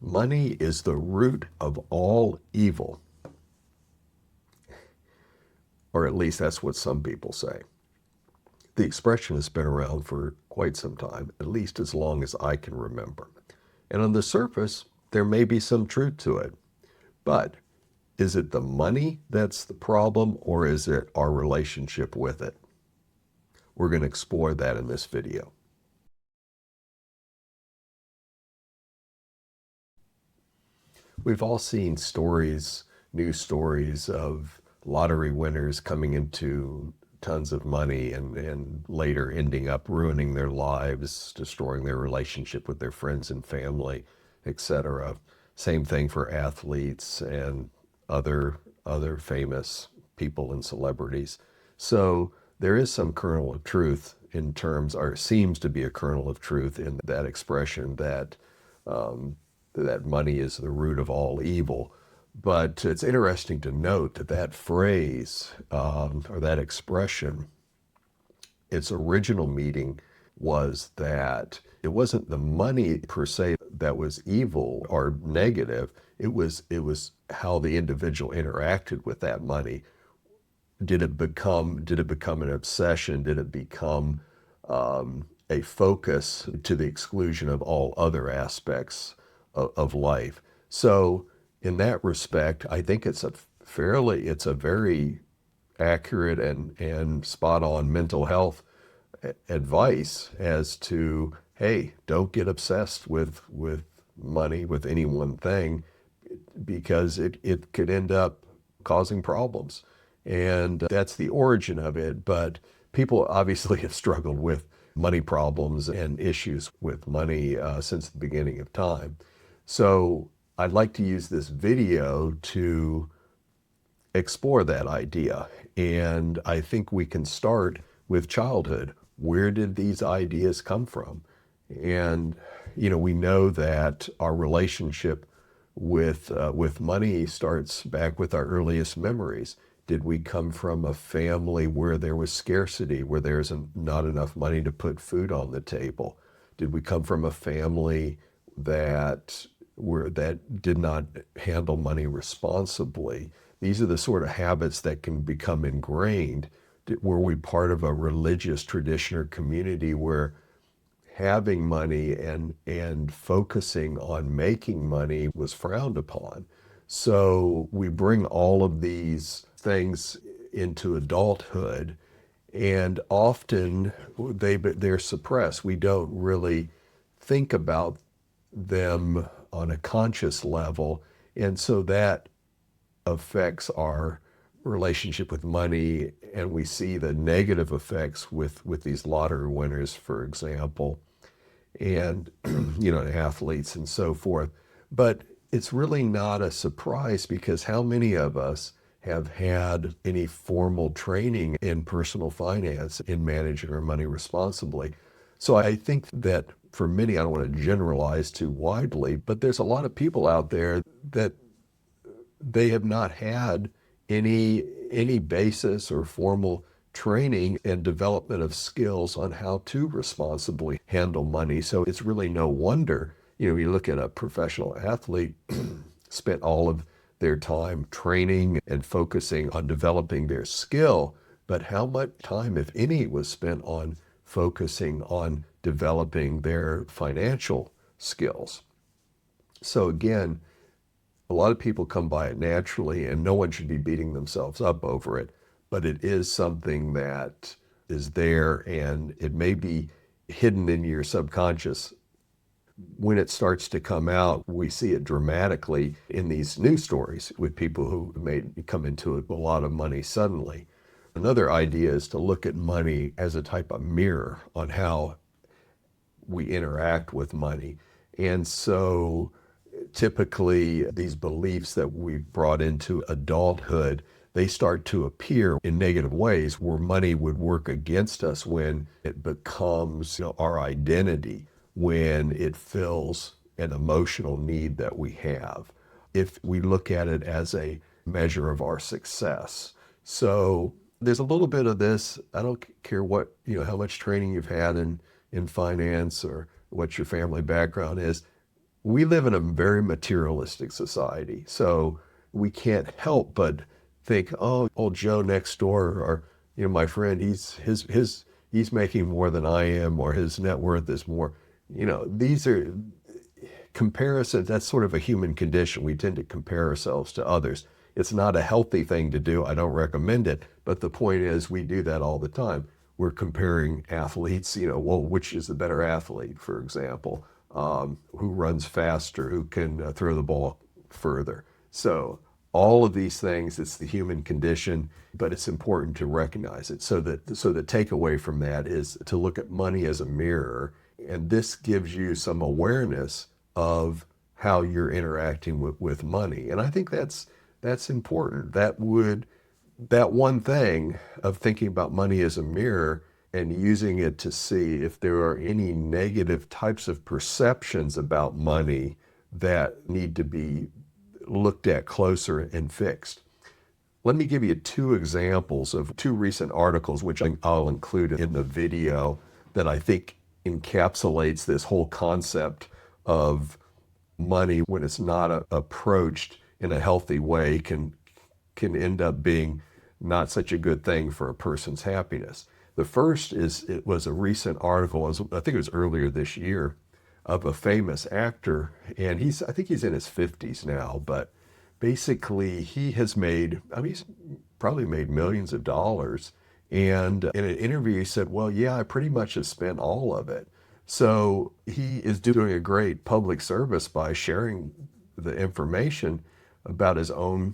Money is the root of all evil, or at least that's what some people say. The expression has been around for quite some time, at least as long as I can remember. And on the surface, there may be some truth to it. But is it the money that's the problem, or is it our relationship with it? We're going to explore that in this video. We've all seen stories, news stories of lottery winners coming into tons of money and later ending up ruining their lives, destroying their relationship with their friends and family, etc. Same thing for athletes and other famous people and celebrities. So there is some kernel of truth in terms, or seems to be a kernel of truth in that expression that that money is the root of all evil. But it's interesting to note that that phrase or that expression, its original meaning was that it wasn't the money per se that was evil or negative. It was how the individual interacted with that money. Did it become an obsession? Did it become a focus to the exclusion of all other aspects of life? So in that respect, I think it's a very accurate and spot on mental health advice as to, hey, don't get obsessed with money, with any one thing, because it could end up causing problems. And that's the origin of it. But people obviously have struggled with money problems and issues with money since the beginning of time. So I'd like to use this video to explore that idea. And I think we can start with childhood. Where did these ideas come from? And, we know that our relationship with money starts back with our earliest memories. Did we come from a family where there was scarcity, where there's not enough money to put food on the table? Did we come from a family that did not handle money responsibly? These are the sort of habits that can become ingrained. Were we part of a religious tradition or community where having money and focusing on making money was frowned upon? So we bring all of these things into adulthood, and often they're suppressed. We don't really think about them on a conscious level, and so that affects our relationship with money, and we see the negative effects with these lottery winners, for example, and athletes and so forth. But it's really not a surprise, because how many of us have had any formal training in personal finance, in managing our money responsibly? So I think that for many, I don't want to generalize too widely, but there's a lot of people out there that they have not had any basis or formal training and development of skills on how to responsibly handle money. So it's really no wonder, you look at a professional athlete spent all of their time training and focusing on developing their skill, but how much time, if any, was spent on focusing on developing their financial skills? So again, a lot of people come by it naturally, and no one should be beating themselves up over it. But it is something that is there, and it may be hidden in your subconscious. When it starts to come out, we see it dramatically in these news stories with people who may come into a lot of money suddenly. Another idea is to look at money as a type of mirror on how we interact with money. And so typically these beliefs that we've brought into adulthood, they start to appear in negative ways, where money would work against us when it becomes our identity, when it fills an emotional need that we have, if we look at it as a measure of our success. So there's a little bit of this. I don't care what, how much training you've had in finance or what your family background is. we live in a very materialistic society. So we can't help but think, oh, old Joe next door, or my friend, he's making more than I am, or his net worth is more. These are comparison. That's sort of a human condition. We tend to compare ourselves to others. It's not a healthy thing to do. I don't recommend it. But the point is, we do that all the time. We're comparing athletes, well, which is the better athlete, for example, who runs faster, who can throw the ball further. So all of these things, it's the human condition, but it's important to recognize it. So the takeaway from that is to look at money as a mirror, and this gives you some awareness of how you're interacting with money. And I think that's important. That one thing of thinking about money as a mirror and using it to see if there are any negative types of perceptions about money that need to be looked at closer and fixed. Let me give you two examples of two recent articles, which I'll include in the video, that I think encapsulates this whole concept of money when it's not approached in a healthy way can end up being not such a good thing for a person's happiness. The first it was a recent article, I think it was earlier this year, of a famous actor, and I think he's in his 50s now, but basically he's probably made millions of dollars. And in an interview, he said, well, yeah, I pretty much have spent all of it. So he is doing a great public service by sharing the information about his own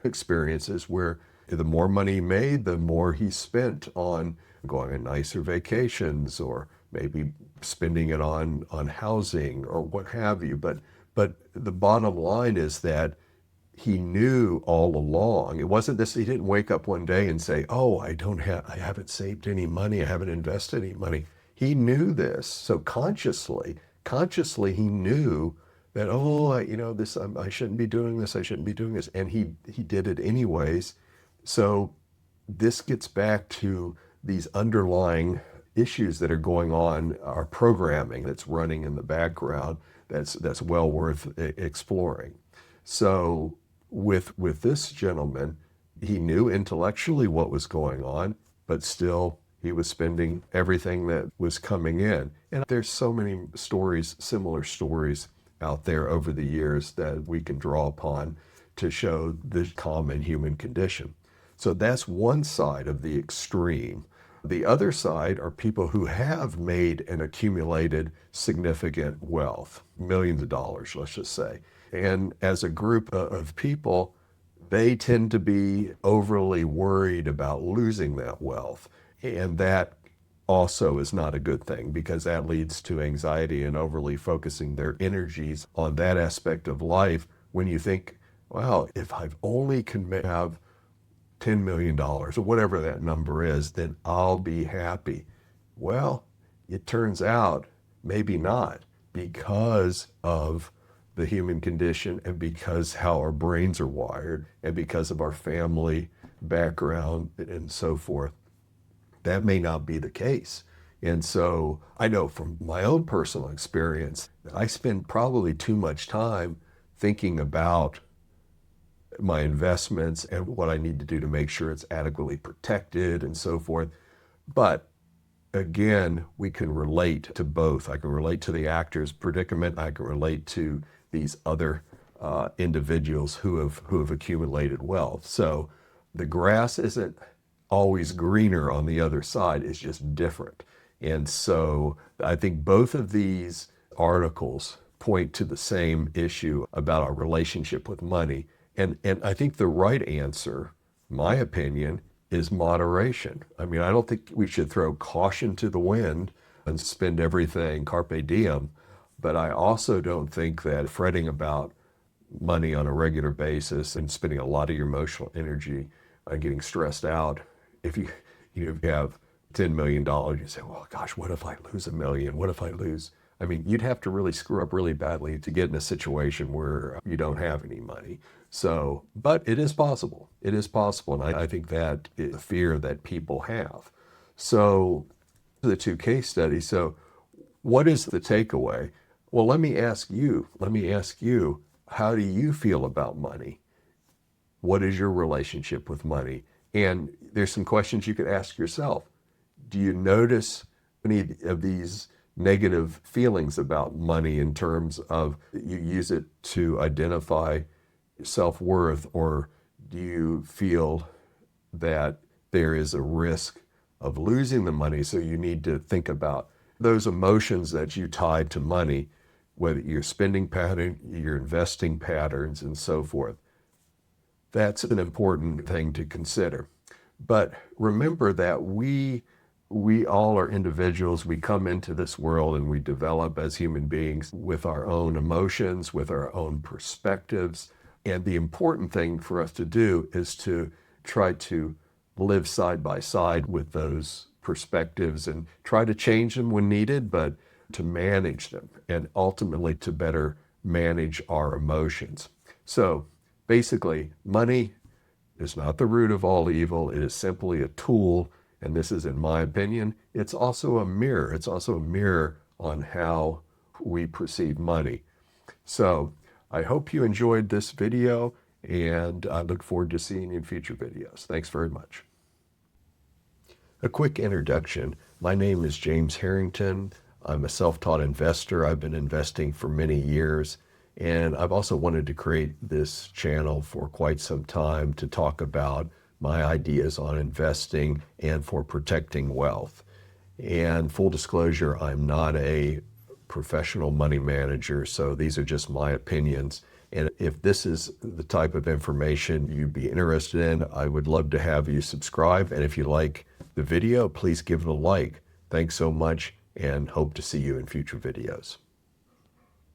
experiences, where the more money he made, the more he spent on going on nicer vacations, or maybe spending it on housing or what have you. But the bottom line is that he knew all along. It wasn't this, he didn't wake up one day and say, oh, I haven't saved any money, I haven't invested any money. He knew this. So consciously he knew that, I shouldn't be doing this, I shouldn't be doing this. And he did it anyways. So this gets back to these underlying issues that are going on, our programming that's running in the background, that's well worth exploring. So with this gentleman, he knew intellectually what was going on, but still he was spending everything that was coming in. And there's so many stories, similar stories out there over the years that we can draw upon to show the common human condition. So that's one side of the extreme. The other side are people who have made and accumulated significant wealth, millions of dollars, let's just say. And as a group of people, they tend to be overly worried about losing that wealth. And that also is not a good thing, because that leads to anxiety and overly focusing their energies on that aspect of life. When you think, wow, if I've only can have $10 million or whatever that number is, then I'll be happy. Well, it turns out maybe not, because of the human condition, and because how our brains are wired, and because of our family background and so forth. That may not be the case. And so I know from my own personal experience that I spend probably too much time thinking about my investments and what I need to do to make sure it's adequately protected and so forth. But again, we can relate to both. I can relate to the actor's predicament. I can relate to these other individuals who have accumulated wealth. So the grass isn't always greener on the other side. It's just different. And so I think both of these articles point to the same issue about our relationship with money. And I think the right answer, my opinion, is moderation. I mean, I don't think we should throw caution to the wind and spend everything carpe diem, but I also don't think that fretting about money on a regular basis and spending a lot of your emotional energy on getting stressed out, if you have $10 million, you say, well, gosh, what if I lose $1 million? What if I lose? I mean, you'd have to really screw up really badly to get in a situation where you don't have any money. So, but it is possible. It is possible. And I think that is a fear that people have. So the two case studies. So what is the takeaway? Well, let me ask you, how do you feel about money? What is your relationship with money? And there's some questions you could ask yourself. Do you notice any of these negative feelings about money in terms of you use it to identify self-worth, or do you feel that there is a risk of losing the money, so you need to think about those emotions that you tie to money, whether your spending pattern, your investing patterns, and so forth? That's an important thing to consider. But remember that we all are individuals. We come into this world and we develop as human beings with our own emotions, with our own perspectives. And the important thing for us to do is to try to live side by side with those perspectives and try to change them when needed, but to manage them and ultimately to better manage our emotions. So basically, money is not the root of all evil. It is simply a tool. And this is, in my opinion, it's also a mirror. It's also a mirror on how we perceive money. So I hope you enjoyed this video, and I look forward to seeing you in future videos. Thanks very much. A quick introduction. My name is James Harrington. I'm a self-taught investor. I've been investing for many years, and I've also wanted to create this channel for quite some time to talk about my ideas on investing and for protecting wealth. And full disclosure, I'm not a professional money manager, so these are just my opinions. And if this is the type of information you'd be interested in, I would love to have you subscribe. And if you like the video, please give it a like. Thanks so much, and hope to see you in future videos.